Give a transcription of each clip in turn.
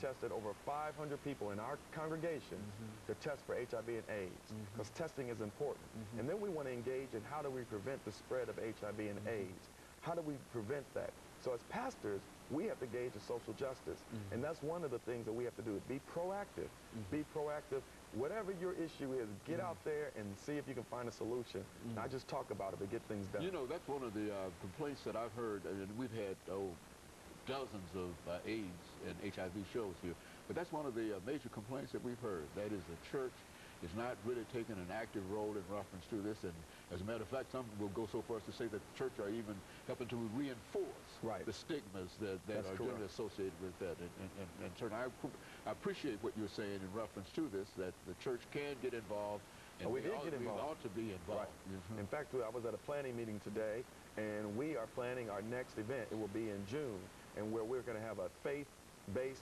tested over 500 people in our congregation to test for HIV and AIDS, because testing is important. And then we want to engage in how do we prevent the spread of HIV and AIDS? How do we prevent that? So as pastors, we have to engage in social justice. And that's one of the things that we have to do, is be proactive. Be proactive. Whatever your issue is, get out there and see if you can find a solution. Not just talk about it, but get things done. You know, that's one of the complaints that I've heard, and we've had dozens of AIDS and HIV shows here, but that's one of the major complaints that we've heard. That is, the church is not really taking an active role in reference to this, and as a matter of fact, some will go so far as to say that the church are even helping to reinforce the stigmas that are generally associated with that. And certainly I appreciate what you're saying in reference to this, that the church can get involved, and we ought to be involved. In fact, I was at a planning meeting today, and we are planning our next event. It will be in June, and where we're going to have a faith-based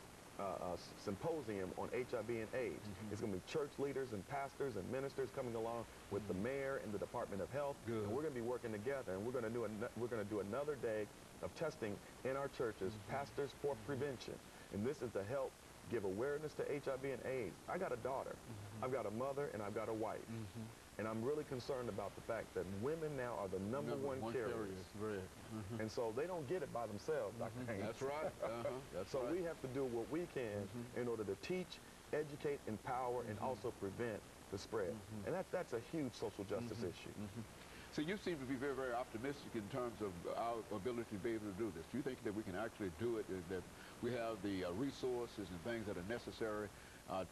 symposium on HIV and AIDS. It's going to be church leaders and pastors and ministers coming along with the mayor and the Department of Health. And we're going to be working together, and we're going to do another day of testing in our churches, Pastors for Prevention. And this is to help give awareness to HIV and AIDS. I got a daughter, I've got a mother, and I've got a wife. And I'm really concerned about the fact that women now are the number one carriers. And so they don't get it by themselves, Dr. Haynes. That's right. So we have to do what we can in order to teach, educate, empower, and also prevent the spread. And that's a huge social justice issue. So you seem to be very, very optimistic in terms of our ability to be able to do this. Do you think that we can actually do it, that we have the resources and things that are necessary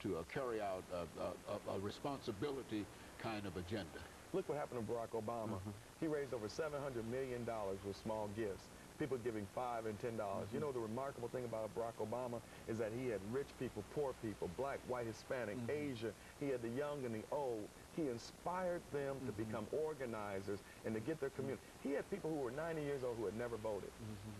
to carry out a responsibility kind of agenda? Look what happened to Barack Obama. He raised over $700 million with small gifts. People giving $5 and $10. You know, the remarkable thing about Barack Obama is that he had rich people, poor people, black, white, Hispanic, Asian. He had the young and the old. He inspired them to become organizers and to get their community. He had people who were 90 years old who had never voted.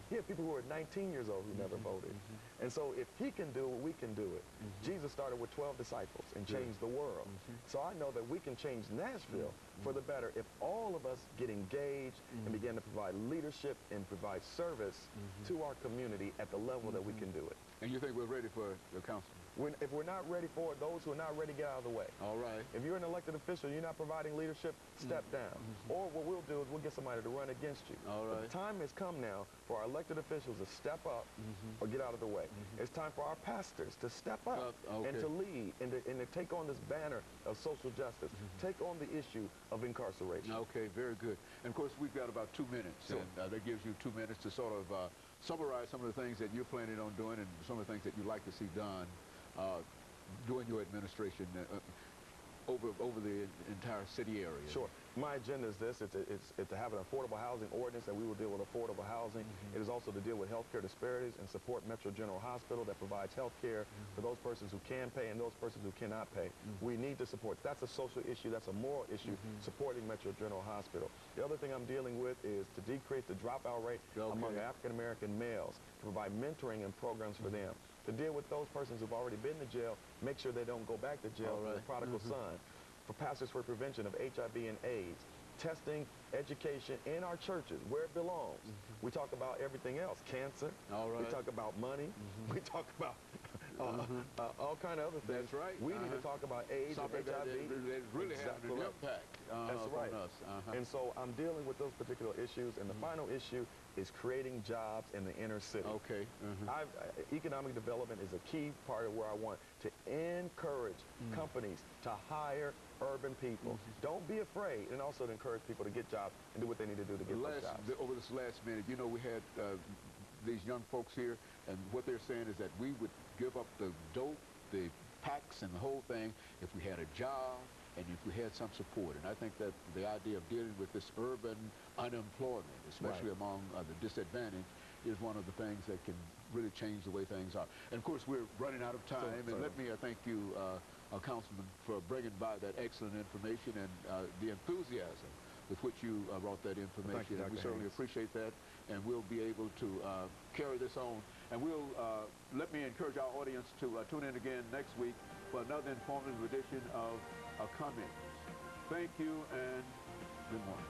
He had people who were 19 years old who never voted. And so if he can do it, we can do it. Jesus started with 12 disciples and changed the world. So I know that we can change Nashville for the better if all of us get engaged and begin to provide leadership and provide service to our community at the level that we can do it. And you think we're ready for the council? If we're not ready for it, those who are not ready, get out of the way. All right. If you're an elected official, you're not providing leadership, step down. Or what we'll do is we'll get somebody to run against you. All right. But the time has come now for our elected officials to step up or get out of the way. It's time for our pastors to step up and to lead and to take on this banner of social justice. Take on the issue of incarceration. Okay, very good. And of course, we've got about 2 minutes. And that gives you 2 minutes to sort of summarize some of the things that you're planning on doing and some of the things that you'd like to see done during your administration over the entire city area. Sure. My agenda is this. It's to have an affordable housing ordinance that we will deal with affordable housing. It is also to deal with healthcare disparities and support Metro General Hospital that provides healthcare for those persons who can pay and those persons who cannot pay. We need to support. That's a social issue. That's a moral issue, supporting Metro General Hospital. The other thing I'm dealing with is to decrease the dropout rate among African-American males, to provide mentoring and programs for them, to deal with those persons who've already been to jail, make sure they don't go back to jail for the prodigal son. For Pastors for Prevention of HIV and AIDS, testing, education in our churches, where it belongs. We talk about everything else, cancer, we talk about money, we talk about all kind of other things. That's right. We need to talk about AIDS and HIV. That really having an impact on us. And so I'm dealing with those particular issues, and the final issue is creating jobs in the inner city. Okay. Economic development is a key part of where I want to encourage companies to hire urban people. Don't be afraid, and also to encourage people to get jobs and do what they need to do to get those jobs. Over this last minute, you know, we had these young folks here, and what they're saying is that we would give up the dope, the packs, and the whole thing if we had a job and if we had some support. And I think that the idea of dealing with this urban unemployment, especially among the disadvantaged, is one of the things that can really change the way things are. And of course, we're running out of time. And let me thank you, Councilman, for bringing by that excellent information and the enthusiasm with which you brought that information. And we certainly appreciate that. And we'll be able to carry this on. And we'll let me encourage our audience to tune in again next week for another informative edition of Comments. Thank you and good morning.